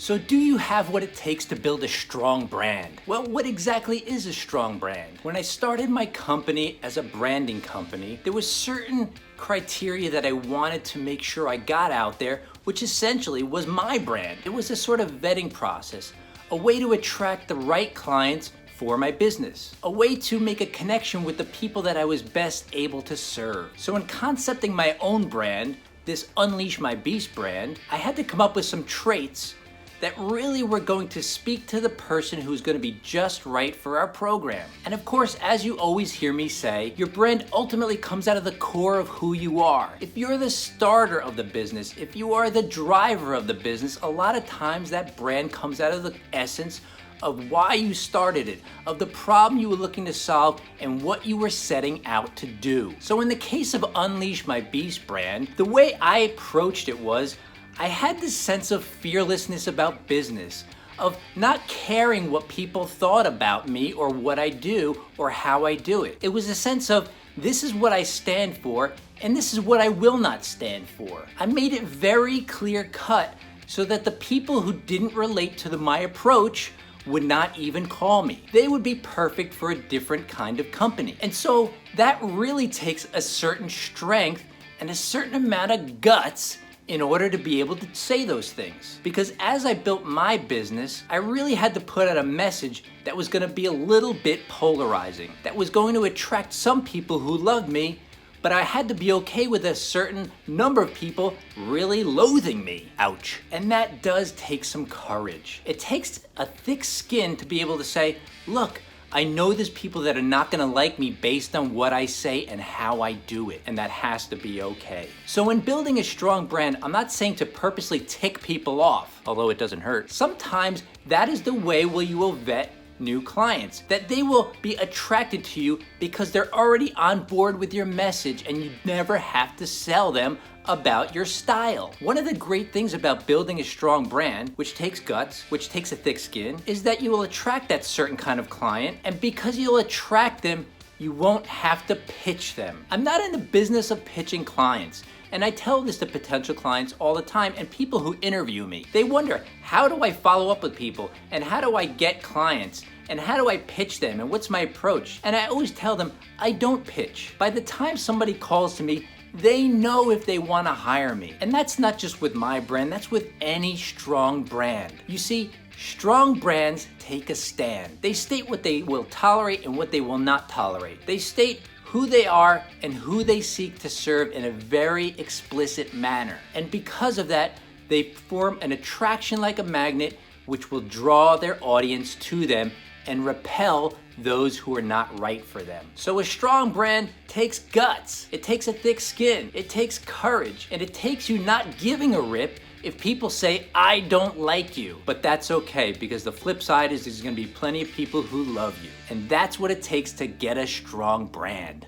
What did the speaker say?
So do you have what it takes to build a strong brand? Well, what exactly is a strong brand? When I started my company as a branding company, there was certain criteria that I wanted to make sure I got out there, which essentially was my brand. It was a sort of vetting process, a way to attract the right clients for my business, a way to make a connection with the people that I was best able to serve. So in concepting my own brand, this Unleash My Beast brand, I had to come up with some traits that really were going to speak to the person who's going to be just right for our program. And of course, as you always hear me say, your brand ultimately comes out of the core of who you are. If you're the starter of the business, if you are the driver of the business, a lot of times that brand comes out of the essence of why you started it, of the problem you were looking to solve, and what you were setting out to do. So in the case of Unleash My Beast brand, the way I approached it was, I had this sense of fearlessness about business, of not caring what people thought about me or what I do or how I do it. It was a sense of, this is what I stand for and this is what I will not stand for. I made it very clear cut so that the people who didn't relate to my approach would not even call me. They would be perfect for a different kind of company. And so that really takes a certain strength and a certain amount of guts in order to be able to say those things. Because as I built my business, I really had to put out a message that was gonna be a little bit polarizing, that was going to attract some people who loved me, but I had to be okay with a certain number of people really loathing me. Ouch. And that does take some courage. It takes a thick skin to be able to say, look, I know there's people that are not gonna like me based on what I say and how I do it, and that has to be okay. So in building a strong brand, I'm not saying to purposely tick people off, although it doesn't hurt. Sometimes that is the way where you will vet new clients, that they will be attracted to you because they're already on board with your message and you never have to sell them about your style. One of the great things about building a strong brand, which takes guts, which takes a thick skin, is that you will attract that certain kind of client, and because you'll attract them, you won't have to pitch them. I'm not in the business of pitching clients, and I tell this to potential clients all the time and people who interview me. They wonder, how do I follow up with people, and how do I get clients, and how do I pitch them, and what's my approach? And I always tell them, I don't pitch. By the time somebody calls to me, they know if they want to hire me. And that's not just with my brand, that's with any strong brand. You see, strong brands take a stand. They state what they will tolerate and what they will not tolerate. They state who they are and who they seek to serve in a very explicit manner. And because of that, they form an attraction like a magnet which will draw their audience to them and repel those who are not right for them. So a strong brand takes guts, it takes a thick skin, it takes courage, and it takes you not giving a rip if people say, I don't like you. But that's okay, because the flip side is there's gonna be plenty of people who love you. And that's what it takes to get a strong brand.